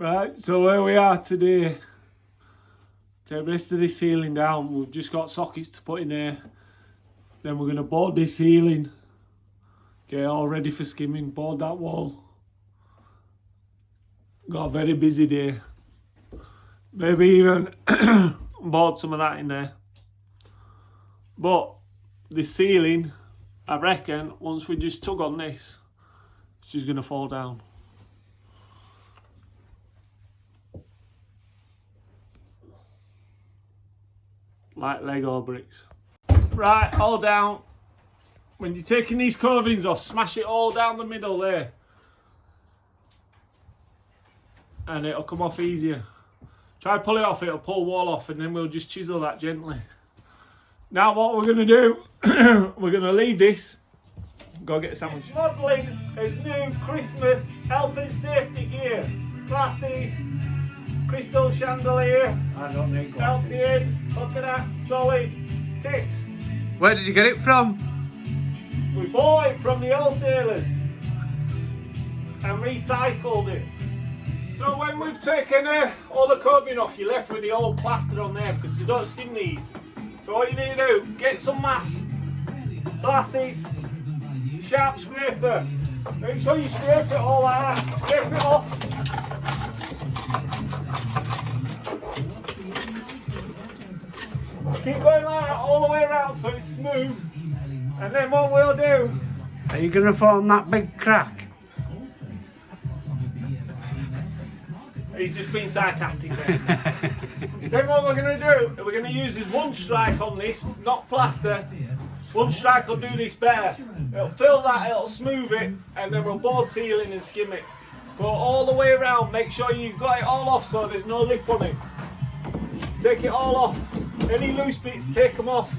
Right, so where we are today, take the rest of this ceiling down. We've just got sockets to put in there. Then we're going to board this ceiling. Get all ready for skimming, board that wall. Got a very busy day. Maybe even board some of that in there. But this ceiling, I reckon, once we just tug on this, it's just going to fall down. Like Lego bricks. Right, all down. When you're taking these covings off, smash it all down the middle there. And it'll come off easier. Try to pull it off, it'll pull wall off, and then we'll just chisel that gently. Now what we're going to do, we're going to leave this. Go get a sandwich. Modelling as new Christmas health and safety gear. Glasses, crystal chandelier, I don't need healthy in, look at that, solid, ticks. Where did you get it from? We bought it from the wholesalers and recycled it. So when we've taken all the coving off, you're left with the old plaster on there because they don't skim these. So what you need to do, get some mash, glasses, sharp scraper. Make sure you scrape it all like that, scrape it off. Keep going like that all the way around so it's smooth. And then what we'll do... Are you going to form that big crack? He's just being sarcastic there. Then what we're going to do, we're going to use this one strike on this, not plaster. One strike will do this better. It'll fill that, it'll smooth it, and then we'll board ceiling and skim it. Go all the way around, make sure you've got it all off so there's no lip on it. Take it all off. Any loose bits, take them off.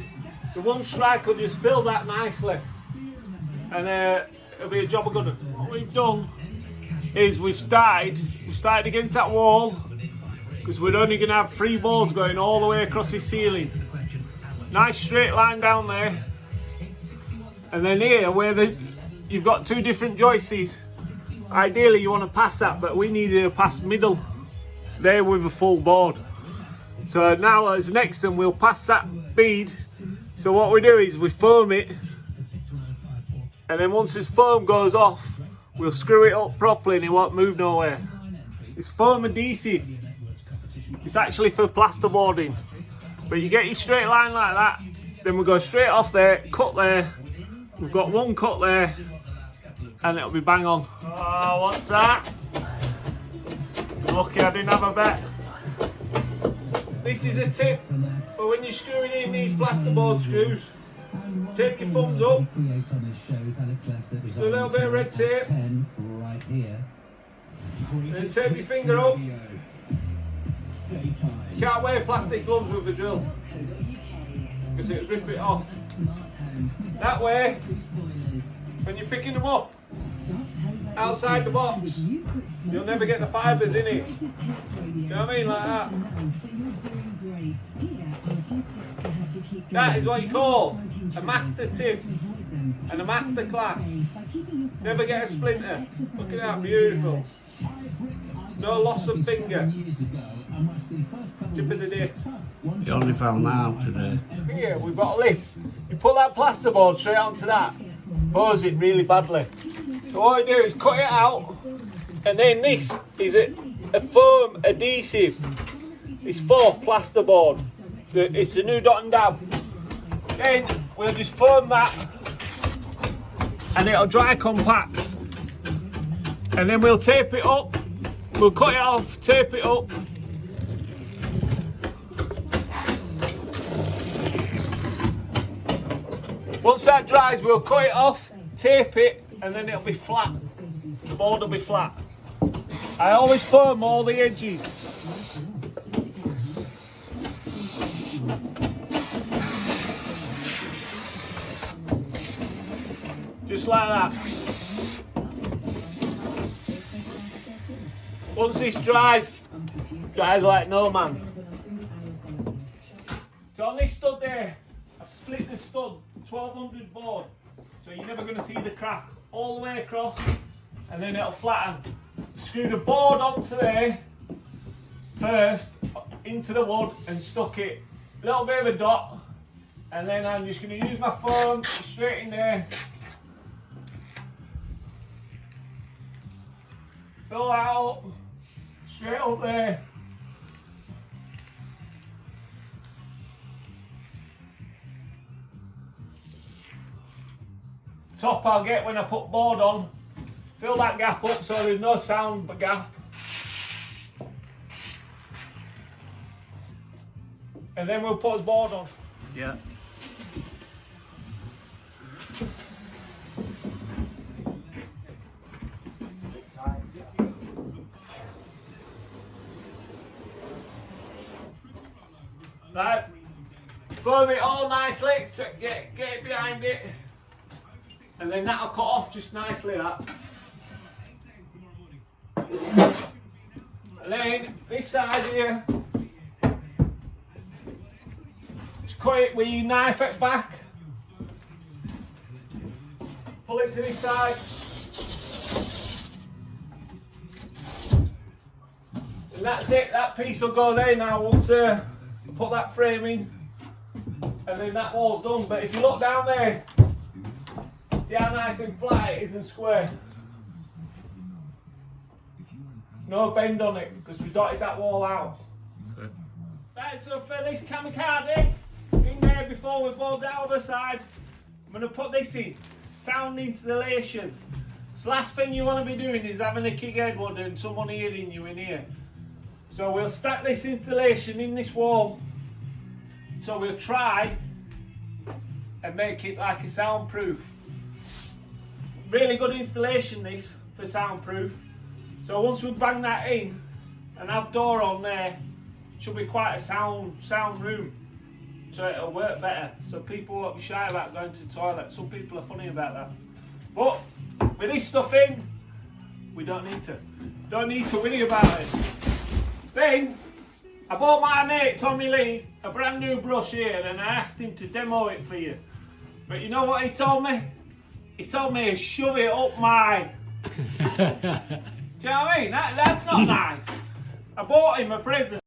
The one strike will just fill that nicely. And it'll be a job of good. What we've done is we've started against that wall because we're only going to have 3 boards going all the way across this ceiling. Nice straight line down there. And then here where you've got 2 different joists, ideally you want to pass that, but we needed to pass middle there with a full board. So now as next then we'll pass that bead. So what we do is we foam it, and then once this foam goes off, we'll screw it up properly and it won't move nowhere. It's foam adhesive. It's actually for plasterboarding. But you get your straight line like that, then we go straight off there, cut there. We've got 1 cut there, and it'll be bang on. Oh, what's that? Lucky I didn't have a bet. This is a tip for when you're screwing in these plasterboard screws. Take your thumbs up. Just a little bit of red tape. Then take your finger up. You can't wear plastic gloves with the drill because it'll rip it off. That way, when you're picking them up outside the box, you'll never get the fibres in it. You know what I mean? Like that. That is what you call a master tip and a master class. Never get a splinter. Look at that, beautiful. No loss of finger. Tip of the day. You only found that out today. Here we've got a lip. You put that plasterboard straight onto that, hose it really badly. So what I do is cut it out, and then this is a foam adhesive. It's for plasterboard. It's a new dot and dab. Then we'll just foam that, and it'll dry compact. And then we'll tape it up. We'll cut it off, tape it up. Once that dries, we'll cut it off, tape it, and then it'll be flat. The board will be flat. I always foam all the edges. Just like that. Once this dries like no man. So on this stud there, I've split the stud 1200 board, so you're never going to see the crack all the way across, and then it'll flatten. Screw the board onto there, first into the wood and stuck it a little bit of a dot, and then I'm just going to use my phone straight in there, fill that up straight up there. Top I'll get when I put board on, fill that gap up so there's no sound gap. And then we'll put his board on. Yeah. Right, firm it all nicely, so get it behind it, and then that'll cut off just nicely, that. And then this side here, just cut it with your knife at back, pull it to this side, and that's it, that piece will go there now once put that frame in, and then that wall's done. But if you look down there, see how nice and flat it is and square. No bend on it because we dotted that wall out. Right, so for this kamikaze in there before we board the other side, I'm going to put this in, sound installation. So last thing you want to be doing is having a kick headwood and someone hearing you in here. So we'll stack this installation in this wall. So we'll try and make it like a soundproof. Really good installation this for soundproof. So once we bang that in and have door on there, should be quite a sound room. So it'll work better. So people won't be shy about going to the toilet. Some people are funny about that. But with this stuff in, we don't need to worry about it. Then, I bought my mate Tommy Lee a brand new brush here and I asked him to demo it for you. But you know what he told me? He told me to shove it up my... Do you know what I mean? That's not nice. I bought him a present.